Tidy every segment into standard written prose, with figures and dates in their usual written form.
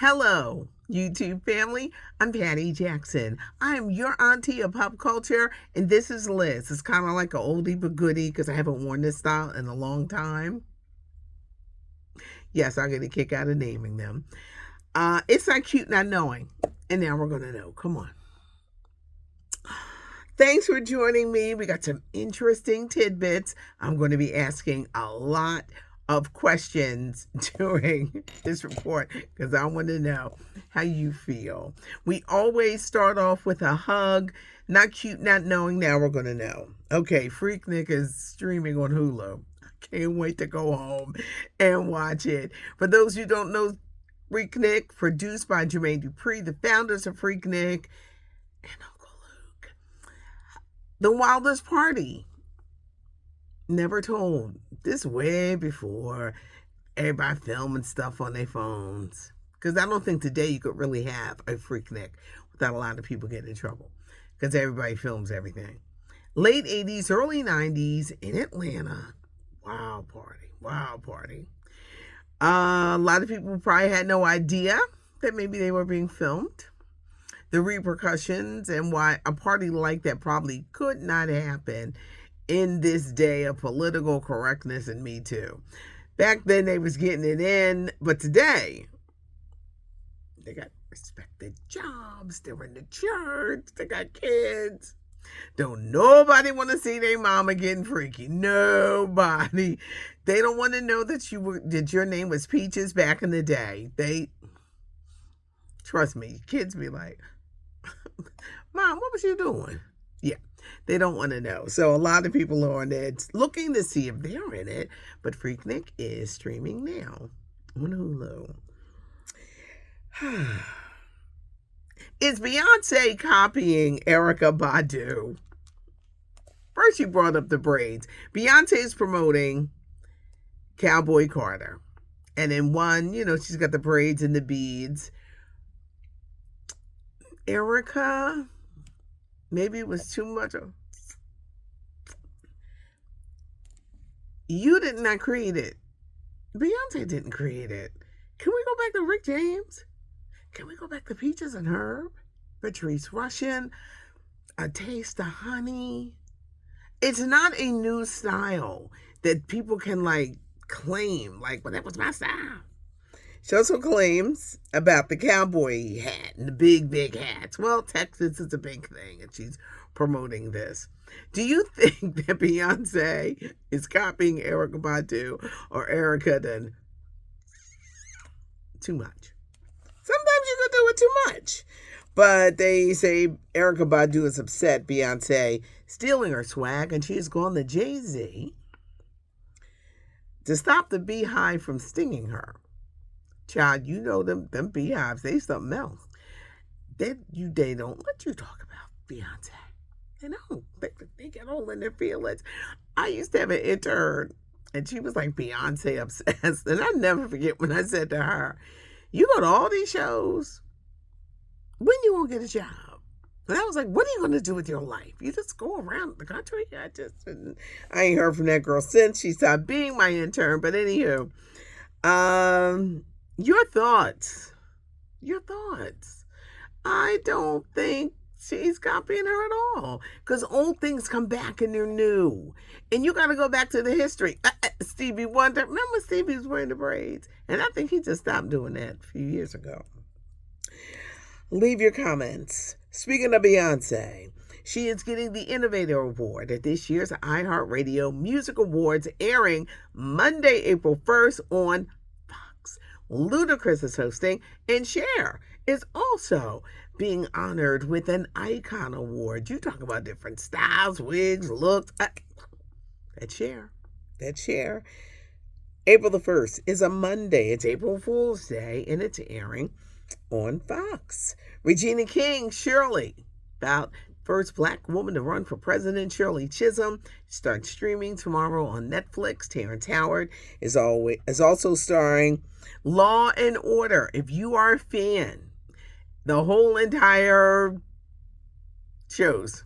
Hello, YouTube family. I'm Patty Jackson. I'm your auntie of pop culture, and this is Liz. It's kind of like an oldie but goodie because I haven't worn this style in a long time. Yes, I get a kick out of naming them. It's not cute not knowing, and now we're gonna know. Come on. Thanks for joining me. We got some interesting tidbits. I'm going to be asking a lot of questions during this report because I want to know how you feel. We always start off with a hug. Not cute, not knowing. Now we're going to know. Okay, Freaknik is streaming on Hulu. I can't wait to go home and watch it. For those who don't know, Freaknik, produced by Jermaine Dupri, the founders of Freaknik, and The Wildest Party. Never told. This way before everybody filming stuff on their phones. Because I don't think today you could really have a Freaknik without a lot of people getting in trouble. Because everybody films everything. Late 80s, early 90s in Atlanta. Wild party. Wild party. A lot of people probably had no idea that maybe they were being filmed. The repercussions and why a party like that probably could not happen in this day of political correctness and Me Too. Back then they was getting it in, but today they got respected jobs, they're in the church, they got kids. Don't nobody want to see their mama getting freaky. Nobody. They don't want to know that your name was Peaches back in the day. Trust me, kids be like, Mom, what was you doing? Yeah, they don't want to know. So a lot of people are on it looking to see if they're in it. But Freaknik is streaming now on Hulu. Is Beyonce copying Erykah Badu? First, you brought up the braids. Beyonce is promoting Cowboy Carter. And in one, she's got the braids and the beads. Erykah, maybe it was too much. You did not create it. Beyonce didn't create it. Can we go back to Rick James? Can we go back to Peaches and Herb? Patrice Rushen, A Taste of Honey. It's not a new style that people can claim, well, that was my style. She also claims about the cowboy hat and the big, big hats. Well, Texas is a big thing, and she's promoting this. Do you think that Beyonce is copying Erykah Badu or Erykah done too much? Sometimes you can do it too much. But they say Erykah Badu is upset Beyonce stealing her swag, and she has gone to Jay-Z to stop the beehive from stinging her. Child, you know them beehives, they something else. They don't let you talk about Beyonce. They don't. They get all in their feelings. I used to have an intern, and she was like Beyonce obsessed. And I never forget when I said to her, you go to all these shows, when you gonna get a job? And I was like, what are you gonna do with your life? You just go around the country? I ain't heard from that girl since she stopped being my intern. But anywho, your thoughts. I don't think she's copying her at all. Because old things come back and they're new. And you got to go back to the history. Stevie Wonder. Remember Stevie was wearing the braids? And I think he just stopped doing that a few years ago. Leave your comments. Speaking of Beyonce, she is getting the Innovator Award at this year's iHeartRadio Music Awards, airing Monday, April 1st on Fox. Ludacris is hosting, and Cher is also being honored with an Icon Award. You talk about different styles, wigs, looks. That's Cher. April the 1st is a Monday. It's April Fool's Day, and it's airing on Fox. Regina King, Shirley, about first Black woman to run for president, Shirley Chisholm, starts streaming tomorrow on Netflix. Terrence Howard is also starring. Law and Order, if you are a fan, the whole entire shows,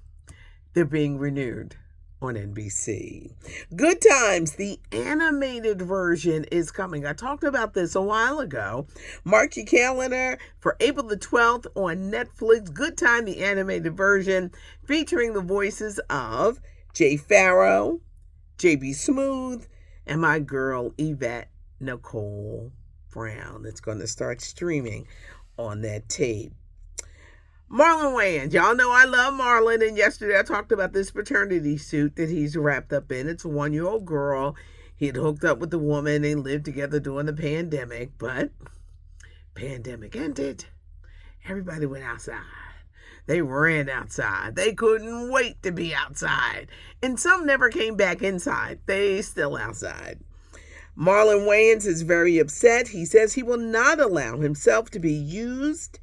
they're being renewed. on NBC. Good Times, the animated version is coming. I talked about this a while ago. Mark your calendar for April the 12th on Netflix. Good Time, the animated version, featuring the voices of Jay Farrow, JB Smooth, and my girl Yvette Nicole Brown. It's going to start streaming on that tape. Marlon Wayans. Y'all know I love Marlon, and yesterday I talked about this paternity suit that he's wrapped up in. It's a 1-year-old girl. He had hooked up with the woman. They lived together during the pandemic, but pandemic ended. Everybody went outside. They ran outside. They couldn't wait to be outside. And some never came back inside. They still outside. Marlon Wayans is very upset. He says he will not allow himself to be used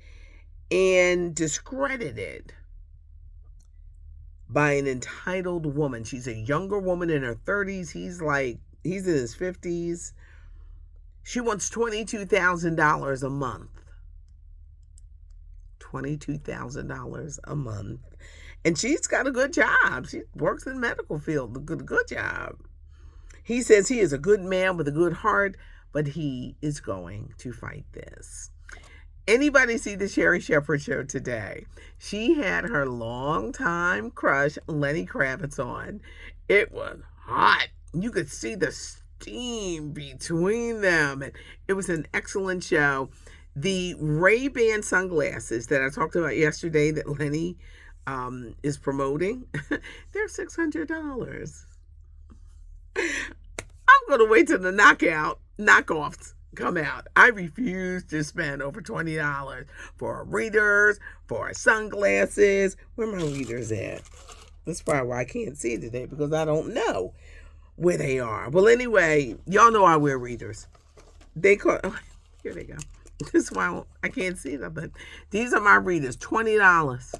and discredited by an entitled woman. She's a younger woman in her 30s. He's in his 50s. She wants $22,000 a month. $22,000 a month. And she's got a good job. She works in the medical field, a good job. He says he is a good man with a good heart, but he is going to fight this. Anybody see the Sherry Shepherd show today? She had her longtime crush, Lenny Kravitz, on. It was hot. You could see the steam between them. And it was an excellent show. The Ray-Ban sunglasses that I talked about yesterday that Lenny is promoting, they're $600. I'm going to wait till the knockoffs come out. I refuse to spend over $20 for readers, for sunglasses. Where are my readers at? That's probably why I can't see today, because I don't know where they are. Well, anyway, y'all know I wear readers. Here they go. This is why I can't see them, but these are my readers, $20.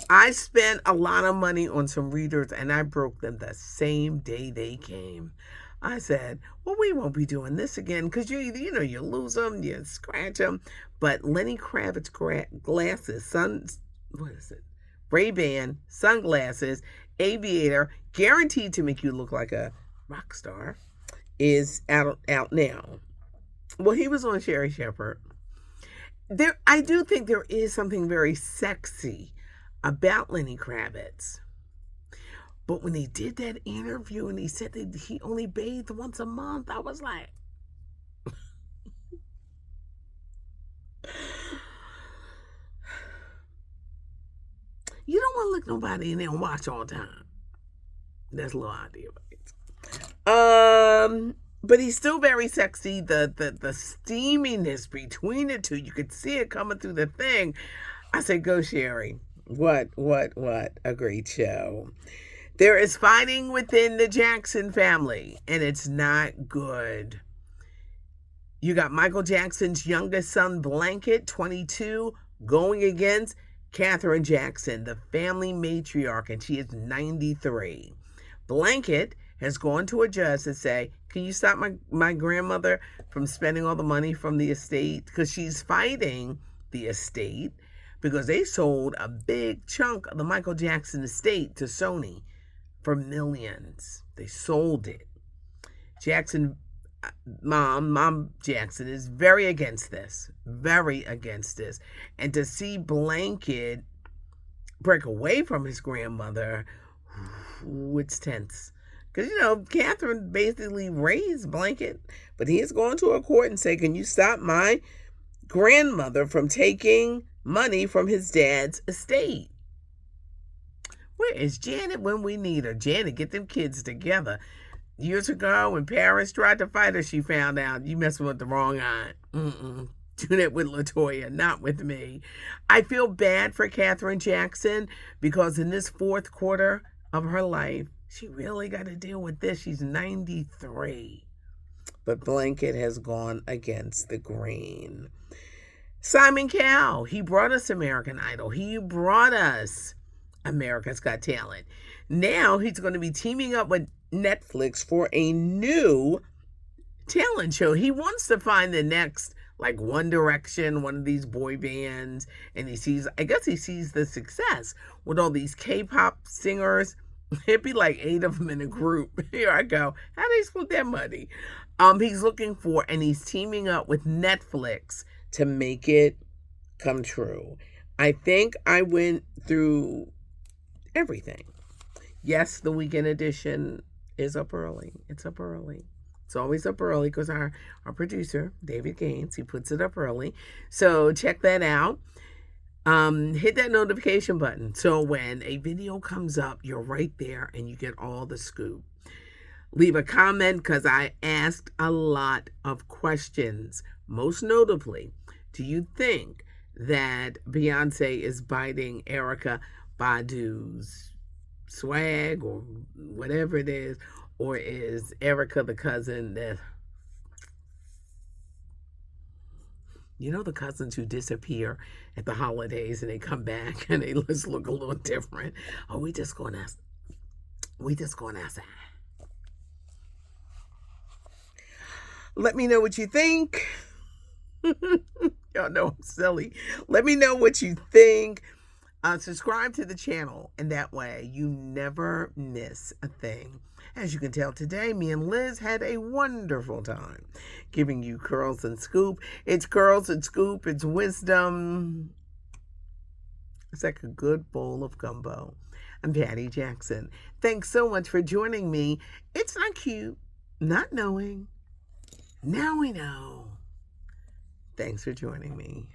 I spent a lot of money on some readers, and I broke them the same day they came. I said, well, we won't be doing this again, because you lose them, you scratch them. But Lenny Kravitz glasses, Ray-Ban sunglasses, aviator, guaranteed to make you look like a rock star, is out now. Well, he was on Sherry Shepherd. I do think there is something very sexy about Lenny Kravitz. But when he did that interview and he said that he only bathed once a month, I was like, you don't want to look nobody in there and watch all the time. That's a little idea, right? But he's still very sexy. The steaminess between the two, you could see it coming through the thing. I said, go Sherry. What a great show. There is fighting within the Jackson family, and it's not good. You got Michael Jackson's youngest son, Blanket, 22, going against Katherine Jackson, the family matriarch, and she is 93. Blanket has gone to a judge to say, can you stop my grandmother from spending all the money from the estate? Because she's fighting the estate because they sold a big chunk of the Michael Jackson estate to Sony for millions. They sold it. Mom Jackson is very against this. And to see Blanket break away from his grandmother, it's tense. Because, Catherine basically raised Blanket, but he is going to a court and say, can you stop my grandmother from taking money from his dad's estate? Where is Janet when we need her? Janet, get them kids together. Years ago, when Paris tried to fight her, she found out you messing with the wrong aunt. Do that with LaToya, not with me. I feel bad for Katherine Jackson because in this fourth quarter of her life, she really got to deal with this. She's 93. But Blanket has gone against the grain. Simon Cowell, he brought us American Idol. He brought us America's Got Talent. Now he's going to be teaming up with Netflix for a new talent show. He wants to find the next, like One Direction, one of these boy bands, and he sees the success with all these K-pop singers It'd be like 8 of them in a group. Here I go. How they split that money? He's looking for, and he's teaming up with Netflix to make it come true. I think I went through everything. Yes, the weekend edition is up early. It's up early. It's always up early because our producer, David Gaines, he puts it up early. So check that out. Hit that notification button so when a video comes up, you're right there and you get all the scoop. Leave a comment because I asked a lot of questions. Most notably, do you think that Beyonce is biting Erykah Badu's swag or whatever it is, or is Erykah the cousin that, you know, the cousins who disappear at the holidays and they come back and they just look a little different? Oh, we just going outside. Let me know what you think. Y'all know I'm silly. Let me know what you think. Subscribe to the channel, and that way you never miss a thing. As you can tell today, me and Liz had a wonderful time giving you Curls and Scoop. It's Curls and Scoop. It's wisdom. It's like a good bowl of gumbo. I'm Patty Jackson. Thanks so much for joining me. It's not cute, not knowing. Now we know. Thanks for joining me.